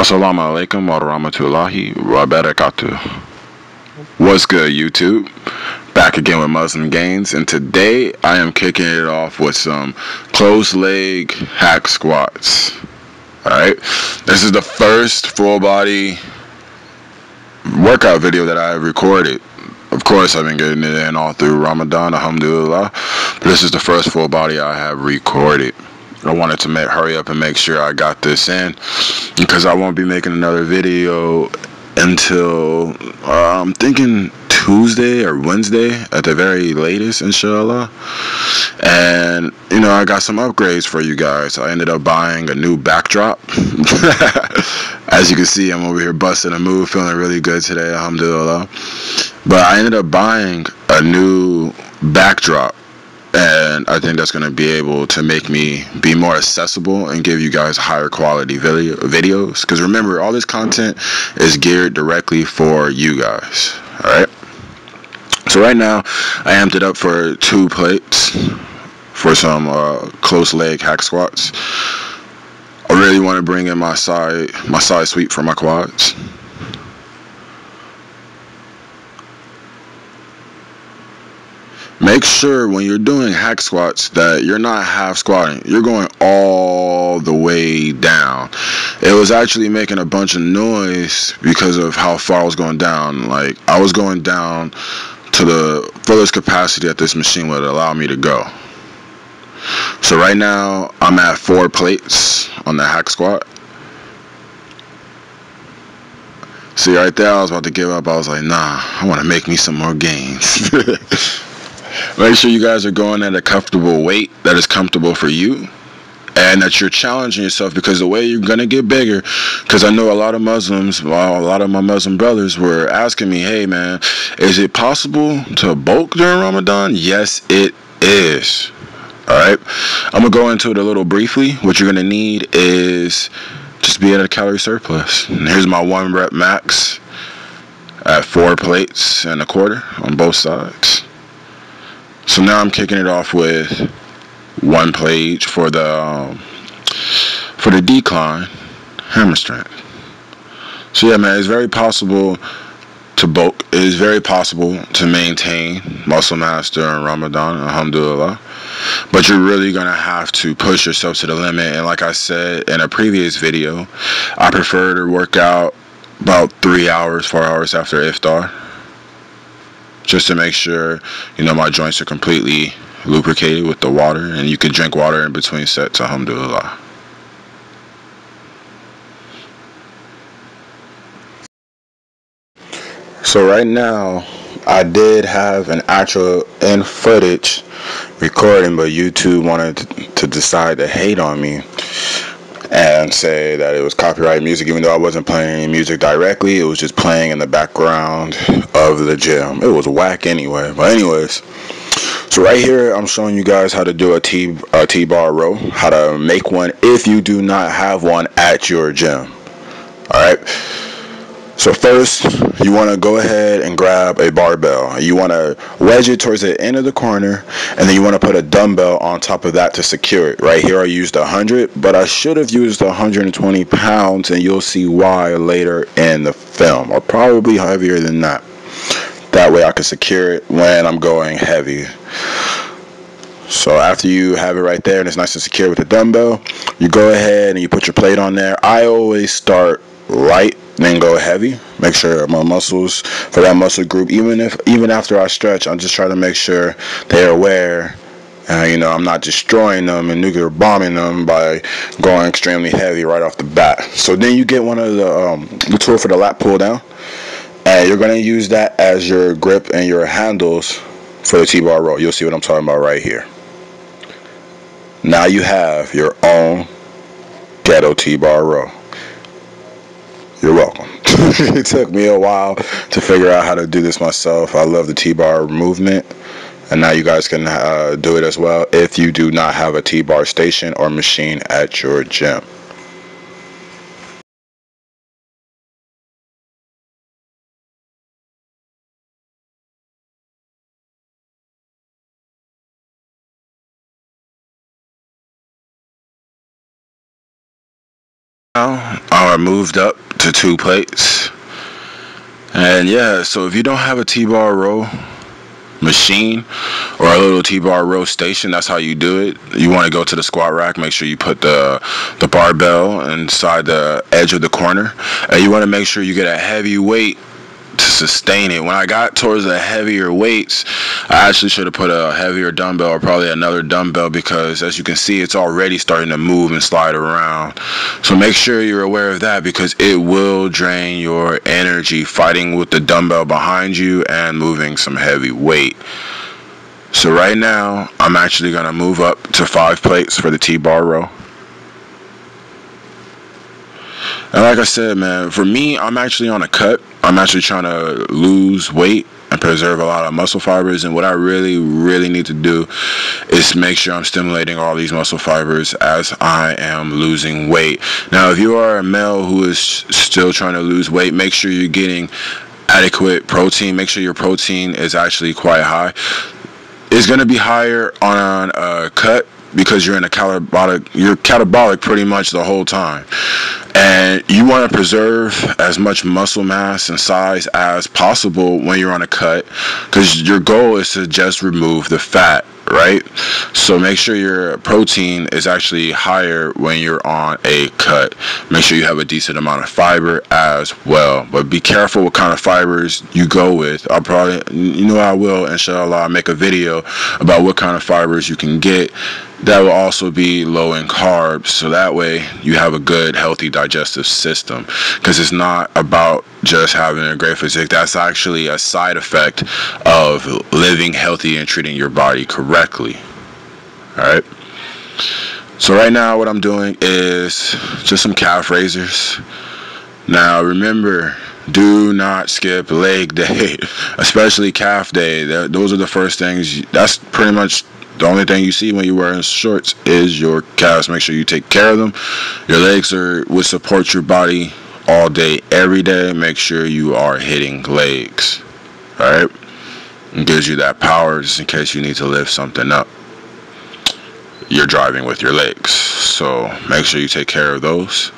Assalamu alaikum wa rahmatullahi wa barakatuh. What's good, YouTube? Back again with Muslim Gains, and today I am kicking it off with some closed leg hack squats. Alright, this is the first full body workout video that I have recorded. Of course, I've been getting it in all through Ramadan, alhamdulillah, but this is the first full body I have recorded. I wanted to hurry up and make sure I got this in, because I won't be making another video until I'm thinking Tuesday or Wednesday at the very latest, inshallah. And I got some upgrades for you guys. I ended up buying a new backdrop. As you can see, I'm over here busting a move, feeling really good today, alhamdulillah. But I ended up buying a new backdrop, and I think that's going to be able to make me be more accessible and give you guys higher quality videos. Because remember, all this content is geared directly for you guys. Alright? So right now, I amped it up for 2 plates for some close leg hack squats. I really want to bring in my side sweep for my quads. Make sure when you're doing hack squats that you're not half squatting. You're going all the way down. It was actually making a bunch of noise because of how far I was going down. Like, I was going down to the fullest capacity that this machine would allow me to go. So right now, I'm at 4 plates on the hack squat. See, right there, I was about to give up. I was like, nah, I want to make me some more gains. Make sure you guys are going at a comfortable weight that is comfortable for you, and that you're challenging yourself, because the way you're going to get bigger, because I know a lot of Muslims, well, a lot of my Muslim brothers were asking me, hey man, is it possible to bulk during Ramadan? Yes, it is. Alright, I'm going to go into it a little briefly. What you're going to need is just be at a calorie surplus. And here's my 1 rep max at 4 plates and a quarter on both sides. So now I'm kicking it off with 1 plate for the decline hammer strength. So yeah, man, it's very possible to bulk. It is very possible to maintain muscle mass during Ramadan, alhamdulillah. But you're really going to have to push yourself to the limit. And like I said in a previous video, I prefer to work out about 3 hours, 4 hours after iftar, just to make sure, my joints are completely lubricated with the water, and you can drink water in between sets, alhamdulillah. So right now, I did have an actual in footage recording, but YouTube wanted to decide to hate on me and say that it was copyright music, even though I wasn't playing any music directly. It was just playing in the background of the gym. It was whack anyway. But anyways, so right here I'm showing you guys how to do a T-bar row, how to make one if you do not have one at your gym. Alright, so first you want to go ahead and grab a barbell. You want to wedge it towards the end of the corner, and then you want to put a dumbbell on top of that to secure it. Right here I used 100, but I should have used 120 pounds, and you'll see why later in the film, or probably heavier than that. That way I can secure it when I'm going heavy. So after you have it right there and it's nice and secure with the dumbbell, you go ahead and you put your plate on there. I always start light, then go heavy. Make sure my muscles for that muscle group, even after I stretch, I'm just trying to make sure they're aware. I'm not destroying them and nuclear bombing them by going extremely heavy right off the bat. So then you get one of the tool for the lat pull down, and you're going to use that as your grip and your handles for the T-bar row. You'll see what I'm talking about right here. Now you have your own ghetto T-bar row. You're welcome. It took me a while to figure out how to do this myself. I love the T-bar movement, and now you guys can do it as well if you do not have a T-bar station or machine at your gym. Now I moved up to 2 plates. And yeah, so if you don't have a T-bar row machine or a little T-bar row station, that's how you do it. You want to go to the squat rack, make sure you put the barbell inside the edge of the corner, and you want to make sure you get a heavy weight to sustain it. When I got towards the heavier weights, I actually should have put a heavier dumbbell or probably another dumbbell, because as you can see, it's already starting to move and slide around. So make sure you're aware of that, because it will drain your energy fighting with the dumbbell behind you and moving some heavy weight. So right now, I'm actually going to move up to 5 plates for the T-bar row. And like I said, man, for me, I'm actually on a cut. I'm actually trying to lose weight and preserve a lot of muscle fibers. And what I really, really need to do is make sure I'm stimulating all these muscle fibers as I am losing weight. Now, if you are a male who is still trying to lose weight, make sure you're getting adequate protein. Make sure your protein is actually quite high. It's going to be higher on a cut because you're catabolic pretty much the whole time. And you want to preserve as much muscle mass and size as possible when you're on a cut, because your goal is to just remove the fat, right? So make sure your protein is actually higher when you're on a cut. Make sure you have a decent amount of fiber as well. But be careful what kind of fibers you go with. I will, inshallah, make a video about what kind of fibers you can get that will also be low in carbs, so that way you have a good, healthy digestive system. Because it's not about just having a great physique. That's actually a side effect of living healthy and treating your body correctly. Alright? So right now what I'm doing is just some calf raisers. Now remember, do not skip leg day, especially calf day. Those are the first things. That's pretty much the only thing you see when you're wearing shorts is your calves. Make sure you take care of them. Your legs would support your body all day, every day. Make sure you are hitting legs. Alright? It gives you that power just in case you need to lift something up. You're driving with your legs. So make sure you take care of those.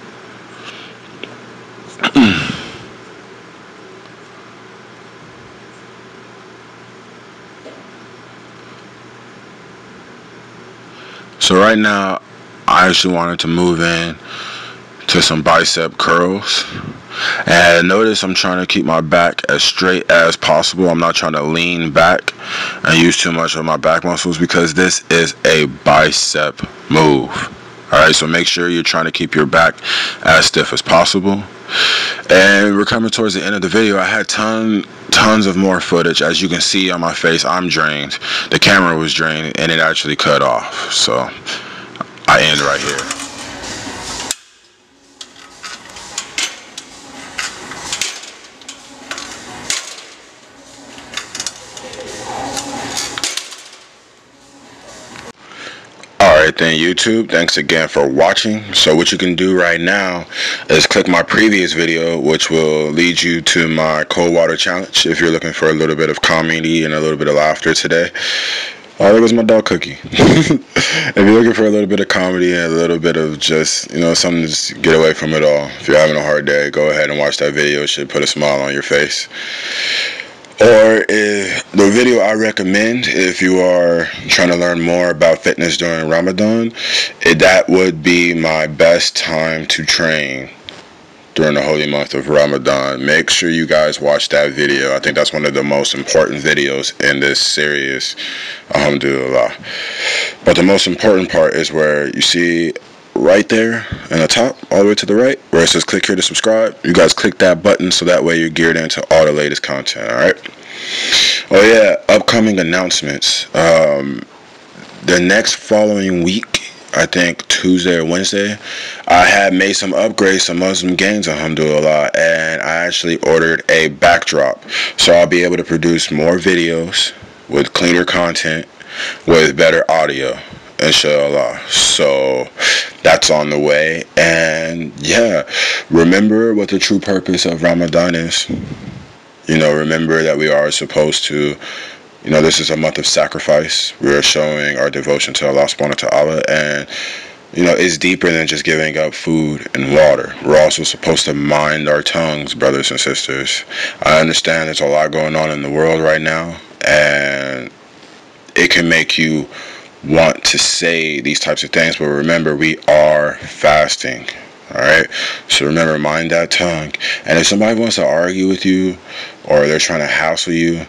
So right now, I actually wanted to move in to some bicep curls. And notice I'm trying to keep my back as straight as possible. I'm not trying to lean back and use too much of my back muscles, because this is a bicep move. Alright, so make sure you're trying to keep your back as stiff as possible. And we're coming towards the end of the video. I had tons of more footage. As you can see on my face, I'm drained. The camera was drained and it actually cut off. So I end right here. Alright then, YouTube, thanks again for watching. So what you can do right now is click my previous video, which will lead you to my cold water challenge if you're looking for a little bit of comedy and a little bit of laughter today. Oh, there goes my dog Cookie. If you're looking for a little bit of comedy and a little bit of just, something to just get away from it all, if you're having a hard day, go ahead and watch that video. It should put a smile on your face. Or the video I recommend if you are trying to learn more about fitness during Ramadan, that would be my best time to train during the holy month of Ramadan. Make sure you guys watch that video. I think that's one of the most important videos in this series, alhamdulillah. But the most important part is where you see right there in the top, all the way to the right, where it says click here to subscribe. You guys click that button so that way you're geared into all the latest content. Alright? Oh yeah, upcoming announcements. The next following week, I think Tuesday or Wednesday, I had made some upgrades, some Muslim gains, alhamdulillah, and I actually ordered a backdrop. So I'll be able to produce more videos with cleaner content, with better audio, inshallah. So that's on the way. And yeah, remember what the true purpose of Ramadan is. Remember that we are supposed to, this is a month of sacrifice. We are showing our devotion to Allah subhanahu wa ta'ala, and It's deeper than just giving up food and water. We're also supposed to mind our tongues, brothers and sisters. I understand there's a lot going on in the world right now, and it can make you want to say these types of things, but remember, we are fasting. Alright? So remember, mind that tongue. And if somebody wants to argue with you, or they're trying to hassle you,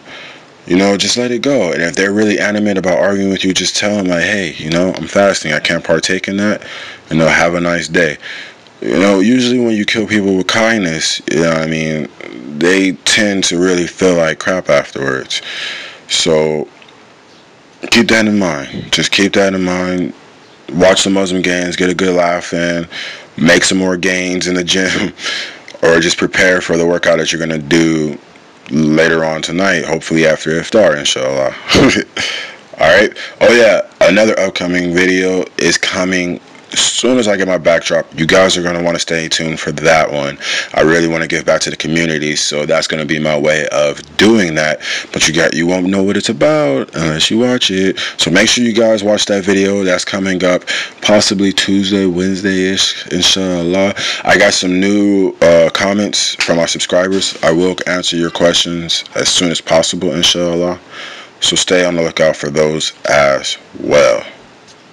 just let it go. And if they're really animate about arguing with you, just tell them, like, hey, I'm fasting. I can't partake in that. Have a nice day. Usually when you kill people with kindness, they tend to really feel like crap afterwards. So keep that in mind. Just keep that in mind. Watch the Muslim games, get a good laugh in, make some more gains in the gym, or just prepare for the workout that you're going to do later on tonight, hopefully after iftar, inshallah. Alright. Oh yeah, another upcoming video is coming as soon as I get my backdrop. You guys are going to want to stay tuned for that one. I really want to give back to the community, so that's going to be my way of doing that. But you won't know what it's about unless you watch it. So make sure you guys watch that video. That's coming up possibly Tuesday, Wednesday-ish, inshallah. I got some new comments from our subscribers. I will answer your questions as soon as possible, inshallah. So stay on the lookout for those as well.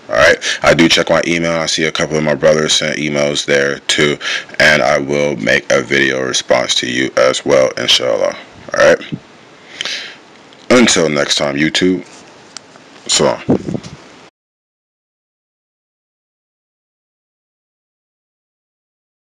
Alright, I do check my email. I see a couple of my brothers sent emails there too, and I will make a video response to you as well, inshallah. Alright, until next time, YouTube. So long.